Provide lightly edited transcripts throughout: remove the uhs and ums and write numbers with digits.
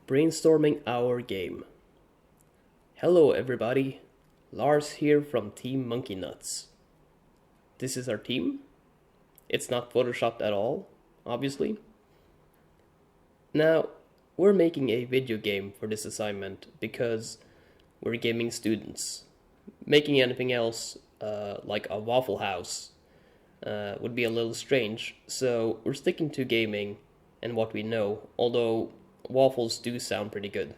Brainstorming our game. Hello everybody, Lars here from Team Monkey Nuts. This is our team. It's not photoshopped at all, obviously. Now, we're making a video game for this assignment because we're gaming students. Making anything else, like a Waffle House, would be a little strange, so we're sticking to gaming and what we know, although waffles do sound pretty good.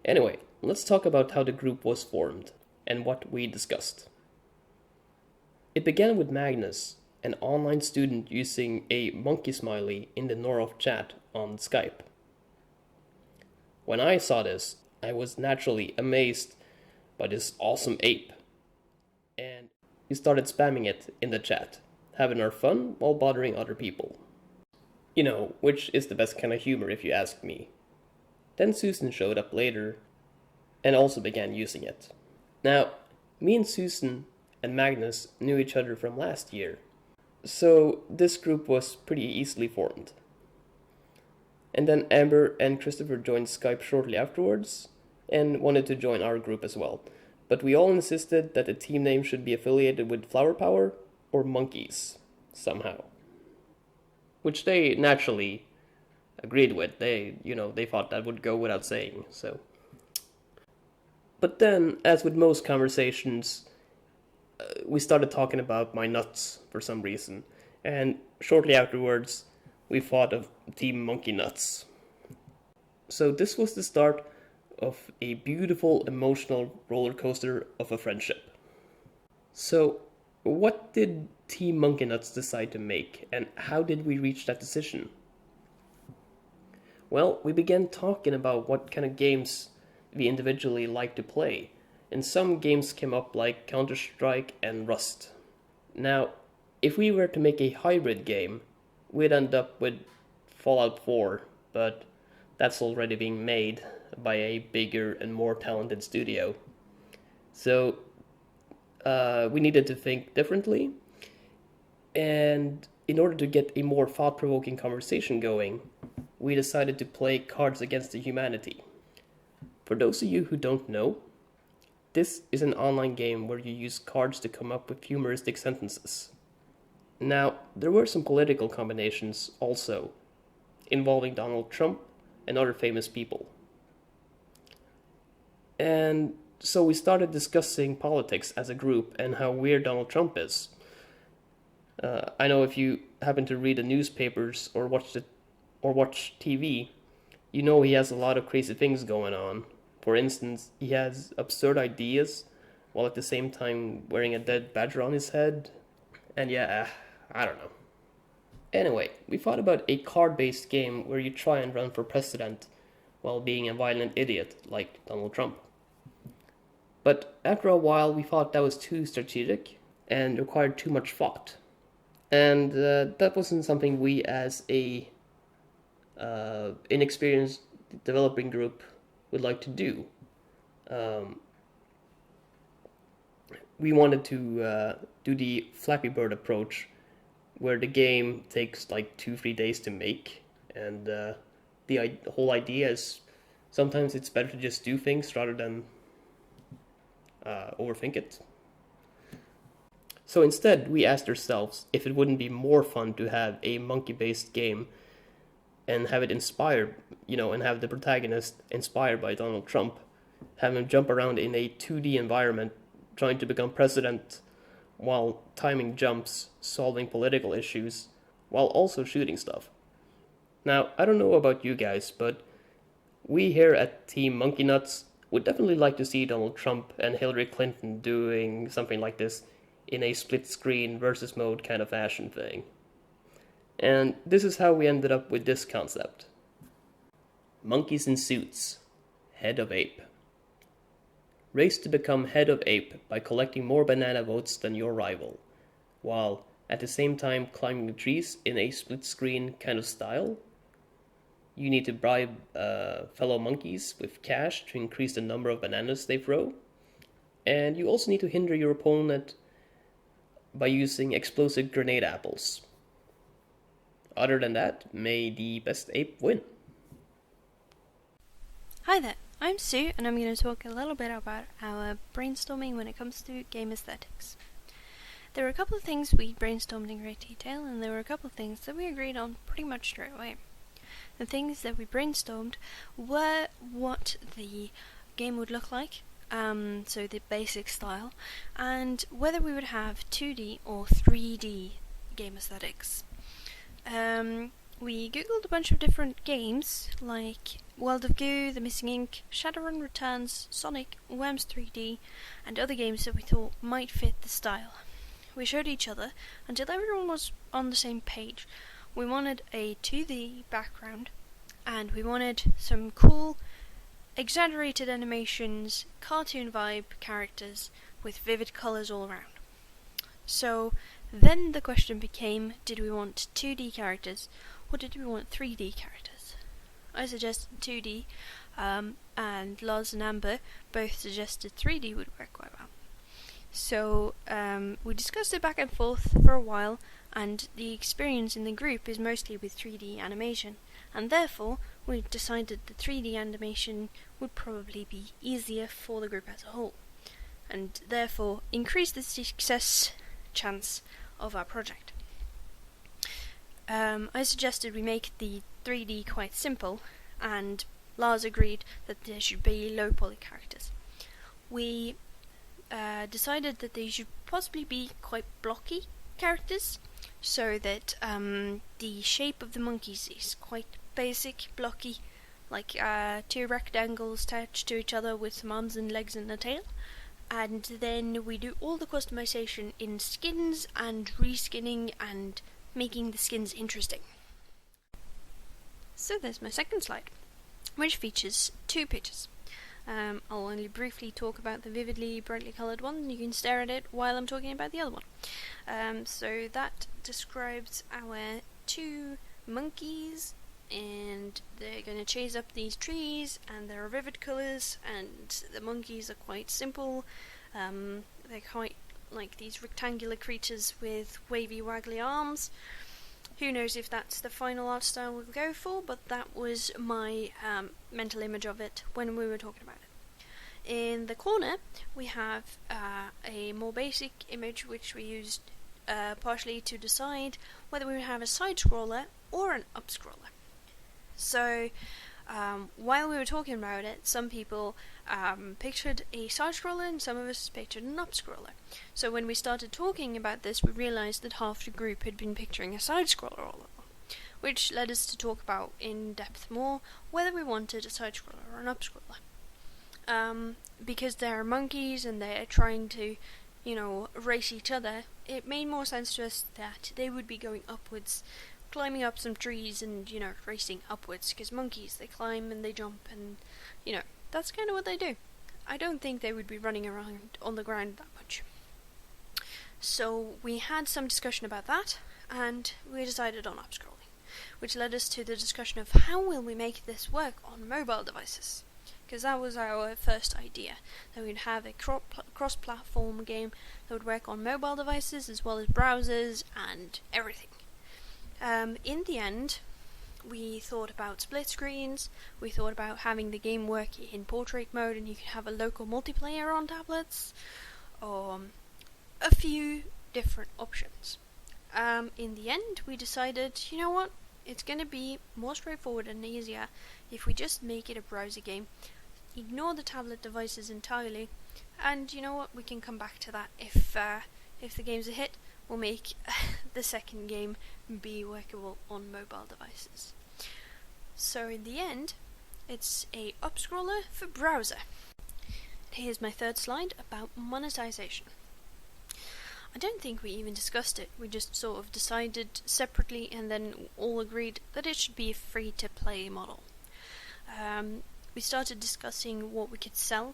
Anyway, let's talk about how the group was formed and what we discussed. It began with Magnus, an online student using a monkey smiley in the Noroff chat on Skype. When I saw this, I was naturally amazed by this awesome ape, and we started spamming it in the chat, having our fun while bothering other people. You know, which is the best kind of humor if you ask me. Then Susann showed up later and also began using it. Now, me and Susann and Magnus knew each other from last year, so this group was pretty easily formed. And then Amber and Christoffer joined Skype shortly afterwards and wanted to join our group as well, but we all insisted that the team name should be affiliated with Flower Power or Monkeys somehow. Which they naturally agreed with. They thought that would go without saying, so. But then, as with most conversations, we started talking about my nuts for some reason, and shortly afterwards, we thought of Team Monkey Nuts. So this was the start of a beautiful, emotional roller coaster of a friendship. So, what did Team Monkey Nuts decide to make, and how did we reach that decision? Well, we began talking about what kind of games we individually like to play, and some games came up like Counter-Strike and Rust. Now, if we were to make a hybrid game, we'd end up with Fallout 4, but that's already being made by a bigger and more talented studio. So, we needed to think differently, and in order to get a more thought-provoking conversation going, we decided to play Cards Against the Humanity. For those of you who don't know, this is an online game where you use cards to come up with humoristic sentences. Now, there were some political combinations also, involving Donald Trump and other famous people. And so we started discussing politics as a group and how weird Donald Trump is. I know if you happen to read the newspapers or watch TV, you know he has a lot of crazy things going on. For instance, he has absurd ideas while at the same time wearing a dead badger on his head. And yeah, I don't know. Anyway, we thought about a card-based game where you try and run for president while being a violent idiot like Donald Trump. But after a while, we thought that was too strategic and required too much thought. And that wasn't something we as a inexperienced developing group would like to do. We wanted to do the Flappy Bird approach, where the game takes like 2-3 days to make, and the whole idea is sometimes it's better to just do things rather than overthink it. So instead, we asked ourselves if it wouldn't be more fun to have a monkey-based game and have it inspired, and have the protagonist inspired by Donald Trump, have him jump around in a 2D environment, trying to become president while timing jumps, solving political issues, while also shooting stuff. Now, I don't know about you guys, but we here at Team Monkey Nuts would definitely like to see Donald Trump and Hillary Clinton doing something like this in a split-screen versus mode kind of fashion thing. And this is how we ended up with this concept. Monkeys in suits. Head of ape. Race to become head of ape by collecting more banana votes than your rival, while at the same time climbing trees in a split-screen kind of style. You need to bribe fellow monkeys with cash to increase the number of bananas they throw. And you also need to hinder your opponent by using explosive grenade apples. Other than that, may the best ape win. Hi there, I'm Sue, and I'm going to talk a little bit about our brainstorming when it comes to game aesthetics. There were a couple of things we brainstormed in great detail, and there were a couple of things that we agreed on pretty much straight away. The things that we brainstormed were what the game would look like, so the basic style, and whether we would have 2D or 3D game aesthetics. We googled a bunch of different games, like World of Goo, The Missing Ink, Shadowrun Returns, Sonic, Worms 3D, and other games that we thought might fit the style. We showed each other until everyone was on the same page. We wanted a 2D background, and we wanted some cool, exaggerated animations, cartoon vibe characters with vivid colours all around. So then the question became, did we want 2D characters or did we want 3D characters? I suggested 2D, and Lars and Amber both suggested 3D would work quite well. So we discussed it back and forth for a while, and the experience in the group is mostly with 3D animation, and therefore we decided the 3D animation would probably be easier for the group as a whole, and therefore increase the success chance of our project. I suggested we make the 3D quite simple, and Lars agreed that there should be low poly characters. We decided that they should possibly be quite blocky characters, so that the shape of the monkeys is quite basic, blocky, like two rectangles attached to each other with some arms and legs and a tail. And then we do all the customization in skins and reskinning and making the skins interesting. So there's my second slide, which features two pictures. I'll only briefly talk about the vividly, brightly coloured one. You can stare at it while I'm talking about the other one. So that describes our two monkeys, and they're going to chase up these trees, and there are vivid colours, and the monkeys are quite simple. They're quite like these rectangular creatures with wavy, waggly arms. Who knows if that's the final art style we'll go for, but that was my mental image of it when we were talking about it. In the corner, we have a more basic image which we used partially to decide whether we would have a side-scroller or an up-scroller. So, while we were talking about it, some people pictured a side-scroller and some of us pictured an up-scroller. So when we started talking about this, we realised that half the group had been picturing a side-scroller all along, which led us to talk about in depth more whether we wanted a side-scroller or an up-scroller. Because they're monkeys and they're trying to, race each other, it made more sense to us that they would be going upwards, climbing up some trees and, racing upwards, because monkeys, they climb and they jump and, that's kind of what they do. I don't think they would be running around on the ground that much. So we had some discussion about that, and we decided on up-scrolling, which led us to the discussion of how will we make this work on mobile devices. Because that was our first idea, that we'd have a cross-platform game that would work on mobile devices as well as browsers and everything. In the end, we thought about split screens, we thought about having the game work in portrait mode and you could have a local multiplayer on tablets, or a few different options. In the end, we decided, you know what, it's going to be more straightforward and easier if we just make it a browser game, ignore the tablet devices entirely, and you know what, we can come back to that if the game's a hit. We'll make the second game be workable on mobile devices. So in the end, it's a up-scroller for browser. Here's my third slide about monetization. I don't think we even discussed it, we just sort of decided separately and then all agreed that it should be a free-to-play model. We started discussing what we could sell.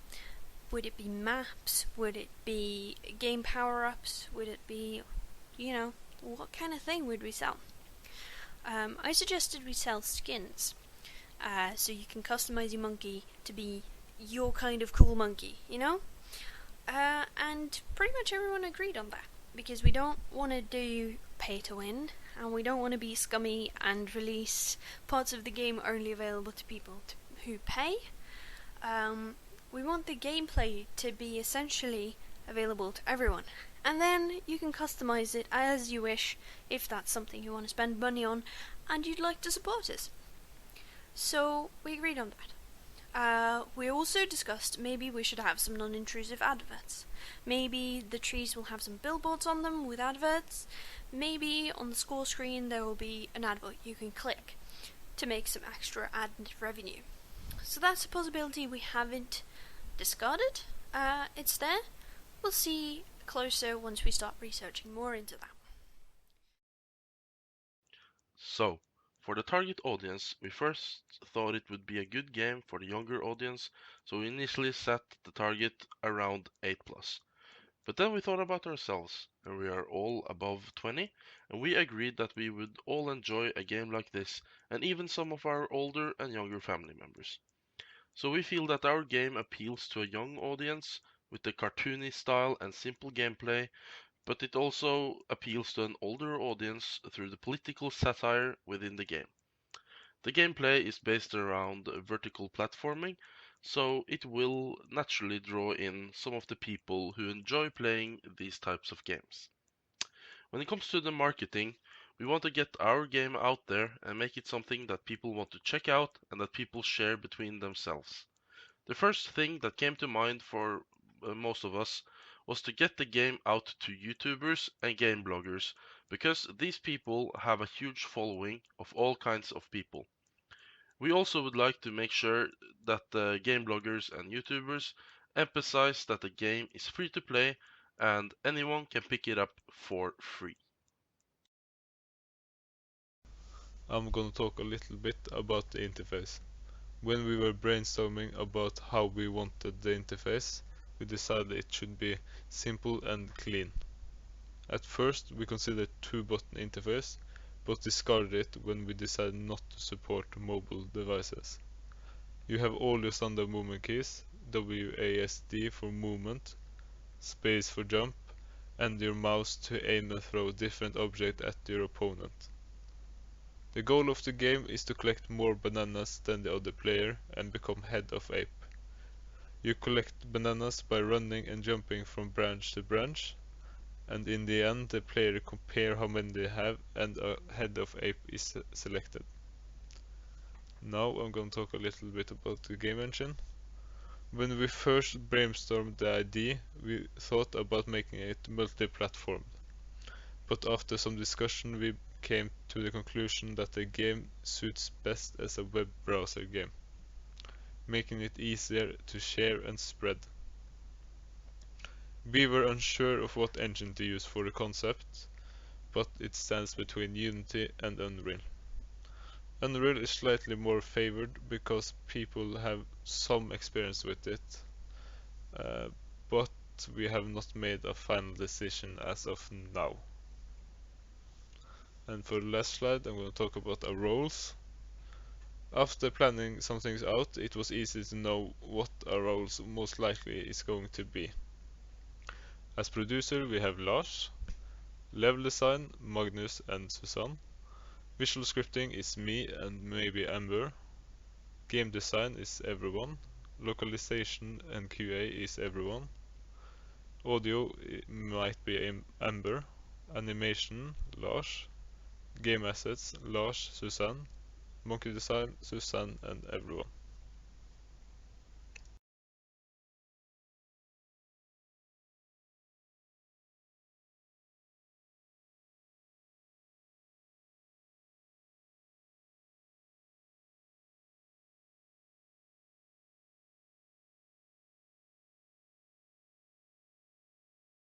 Would it be maps? Would it be game power-ups? Would it be, what kind of thing would we sell? I suggested we sell skins, so you can customize your monkey to be your kind of cool monkey, and pretty much everyone agreed on that, because we don't want to do pay to win, and we don't want to be scummy and release parts of the game only available to people who pay. We want the gameplay to be essentially available to everyone. And then you can customize it as you wish if that's something you want to spend money on and you'd like to support us. So we agreed on that. We also discussed maybe we should have some non-intrusive adverts. Maybe the trees will have some billboards on them with adverts. Maybe on the score screen there will be an advert you can click to make some extra ad revenue. So that's a possibility we haven't discarded. It's there. We'll see closer once we start researching more into that. So, for the target audience, we first thought it would be a good game for the younger audience, so we initially set the target around 8+. But then we thought about ourselves, and we are all above 20, and we agreed that we would all enjoy a game like this, and even some of our older and younger family members. So we feel that our game appeals to a young audience with the cartoony style and simple gameplay, but it also appeals to an older audience through the political satire within the game. The gameplay is based around vertical platforming, so it will naturally draw in some of the people who enjoy playing these types of games. When it comes to the marketing, we want to get our game out there and make it something that people want to check out and that people share between themselves. The first thing that came to mind for most of us was to get the game out to YouTubers and game bloggers, because these people have a huge following of all kinds of people. We also would like to make sure that the game bloggers and YouTubers emphasize that the game is free to play and anyone can pick it up for free. I'm gonna talk a little bit about the interface. When we were brainstorming about how we wanted the interface, we decided it should be simple and clean. At first we considered 2-button interface, but discarded it when we decided not to support mobile devices. You have all your standard movement keys, WASD for movement, space for jump, and your mouse to aim and throw different objects at your opponent. The goal of the game is to collect more bananas than the other player and become head of ape. You collect bananas by running and jumping from branch to branch, and in the end the player compare how many they have and a head of ape is selected. Now I'm going to talk a little bit about the game engine. When we first brainstormed the idea, we thought about making it multi-platform. But after some discussion we came to the conclusion that the game suits best as a web browser game, making it easier to share and spread. We were unsure of what engine to use for the concept, but it stands between Unity and Unreal. Unreal is slightly more favored because people have some experience with it, but we have not made a final decision as of now. And for the last slide, I'm going to talk about our roles. After planning some things out, it was easy to know what our roles most likely is going to be. As producer, we have Lars. Level design, Magnus and Susann. Visual scripting is me and maybe Amber. Game design is everyone. Localization and QA is everyone. Audio might be Amber. Animation, Lars. Game assets, Lars, Susann. Monkey design, Susann and everyone.